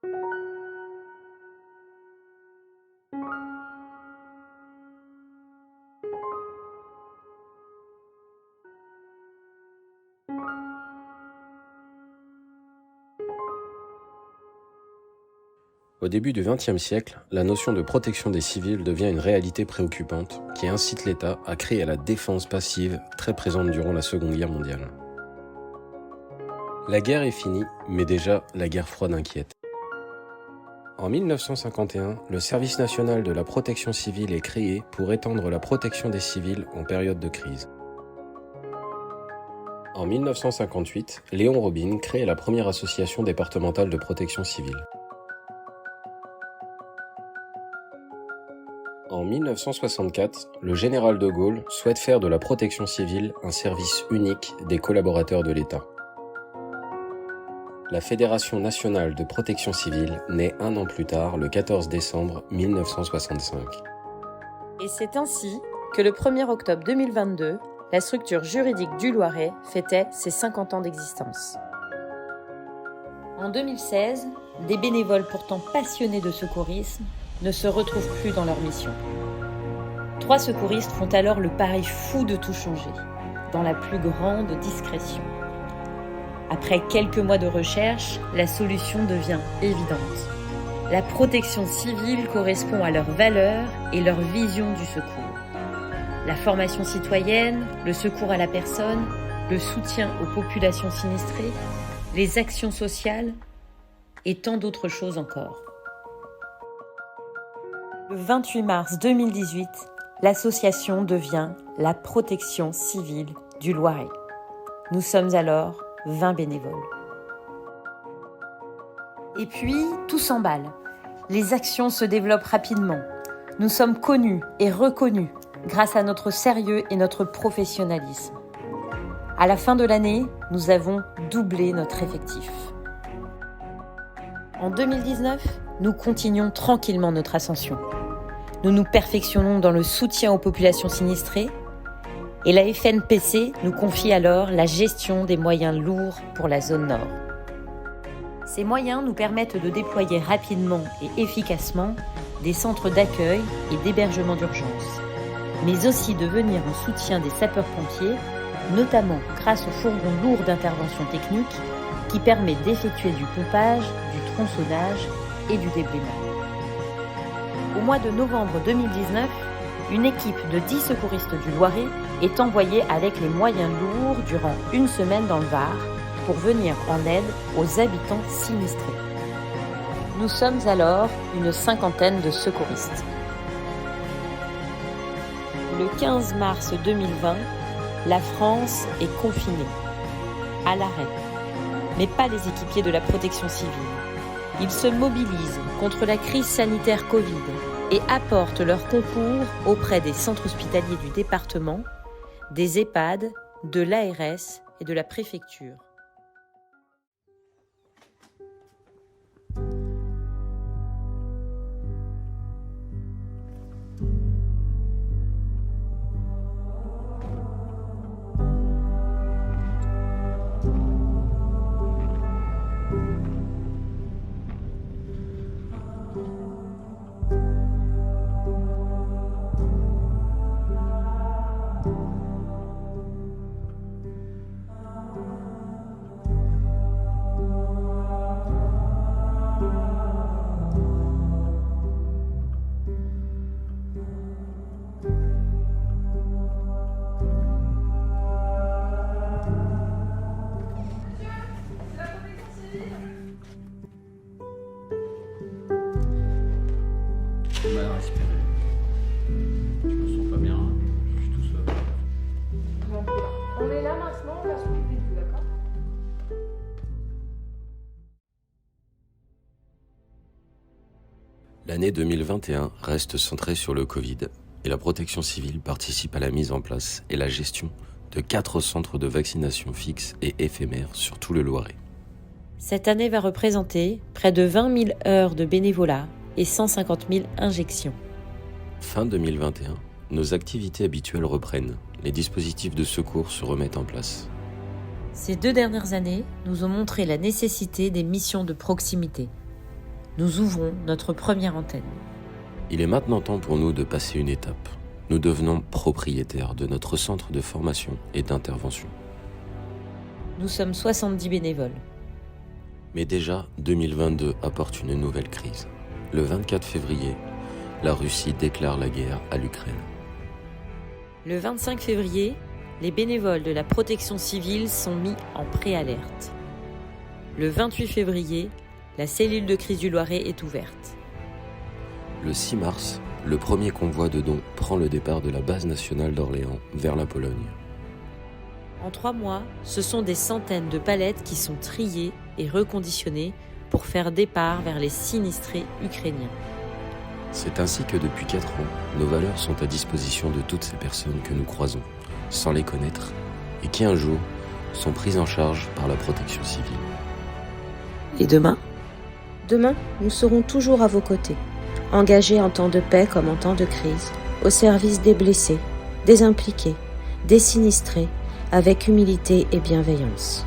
Au début du XXe siècle, la notion de protection des civils devient une réalité préoccupante qui incite l'État à créer la défense passive très présente durant la Seconde Guerre mondiale. La guerre est finie, mais déjà la guerre froide inquiète. En 1951, le Service national de la protection civile est créé pour étendre la protection des civils en période de crise. En 1958, Léon Robine crée la première association départementale de protection civile. En 1964, le général de Gaulle souhaite faire de la protection civile un service unique des collaborateurs de l'État. La Fédération nationale de protection civile naît un an plus tard, le 14 décembre 1965. Et c'est ainsi que le 1er octobre 2022, la structure juridique du Loiret fêtait ses 50 ans d'existence. En 2016, des bénévoles pourtant passionnés de secourisme ne se retrouvent plus dans leur mission. 3 secouristes font alors le pari fou de tout changer, dans la plus grande discrétion. Après quelques mois de recherche, la solution devient évidente. La protection civile correspond à leurs valeurs et leur vision du secours. La formation citoyenne, le secours à la personne, le soutien aux populations sinistrées, les actions sociales et tant d'autres choses encore. Le 28 mars 2018, l'association devient la Protection civile du Loiret. Nous sommes alors 20 bénévoles. Et puis, tout s'emballe. Les actions se développent rapidement. Nous sommes connus et reconnus grâce à notre sérieux et notre professionnalisme. À la fin de l'année, nous avons doublé notre effectif. En 2019, nous continuons tranquillement notre ascension. Nous nous perfectionnons dans le soutien aux populations sinistrées et la FNPC nous confie alors la gestion des moyens lourds pour la zone nord. Ces moyens nous permettent de déployer rapidement et efficacement des centres d'accueil et d'hébergement d'urgence, mais aussi de venir en soutien des sapeurs-pompiers, notamment grâce au fourgon lourd d'intervention technique qui permet d'effectuer du pompage, du tronçonnage et du déblaiement. Au mois de novembre 2019, une équipe de 10 secouristes du Loiret est envoyée avec les moyens lourds durant une semaine dans le Var pour venir en aide aux habitants sinistrés. Nous sommes alors une 50aine de secouristes. Le 15 mars 2020, la France est confinée, à l'arrêt, mais pas les équipiers de la protection civile. Ils se mobilisent contre la crise sanitaire Covid et apportent leur concours auprès des centres hospitaliers du département, des EHPAD, de l'ARS et de la préfecture. Mal à respirer. Je me sens pas bien, je suis tout seul. On est là maintenant, on va s'occuper de vous, d'accord? L'année 2021 reste centrée sur le Covid et la protection civile participe à la mise en place et la gestion de 4 centres de vaccination fixes et éphémères sur tout le Loiret. Cette année va représenter près de 20 000 heures de bénévolat et 150 000 injections. Fin 2021, nos activités habituelles reprennent, les dispositifs de secours se remettent en place. Ces 2 dernières années nous ont montré la nécessité des missions de proximité. nous ouvrons notre première antenne. Il est maintenant temps pour nous de passer une étape. Nous devenons propriétaires de notre centre de formation et d'intervention. Nous sommes 70 bénévoles. Mais déjà, 2022 apporte une nouvelle crise. Le 24 février, la Russie déclare la guerre à l'Ukraine. Le 25 février, les bénévoles de la protection civile sont mis en préalerte. Le 28 février, la cellule de crise du Loiret est ouverte. Le 6 mars, le premier convoi de dons prend le départ de la base nationale d'Orléans vers la Pologne. En 3 mois, ce sont des centaines de palettes qui sont triées et reconditionnées pour faire départ vers les sinistrés ukrainiens. C'est ainsi que depuis 4 ans, nos valeurs sont à disposition de toutes ces personnes que nous croisons, sans les connaître, et qui un jour sont prises en charge par la protection civile. Et demain ? Demain, nous serons toujours à vos côtés, engagés en temps de paix comme en temps de crise, au service des blessés, des impliqués, des sinistrés, avec humilité et bienveillance.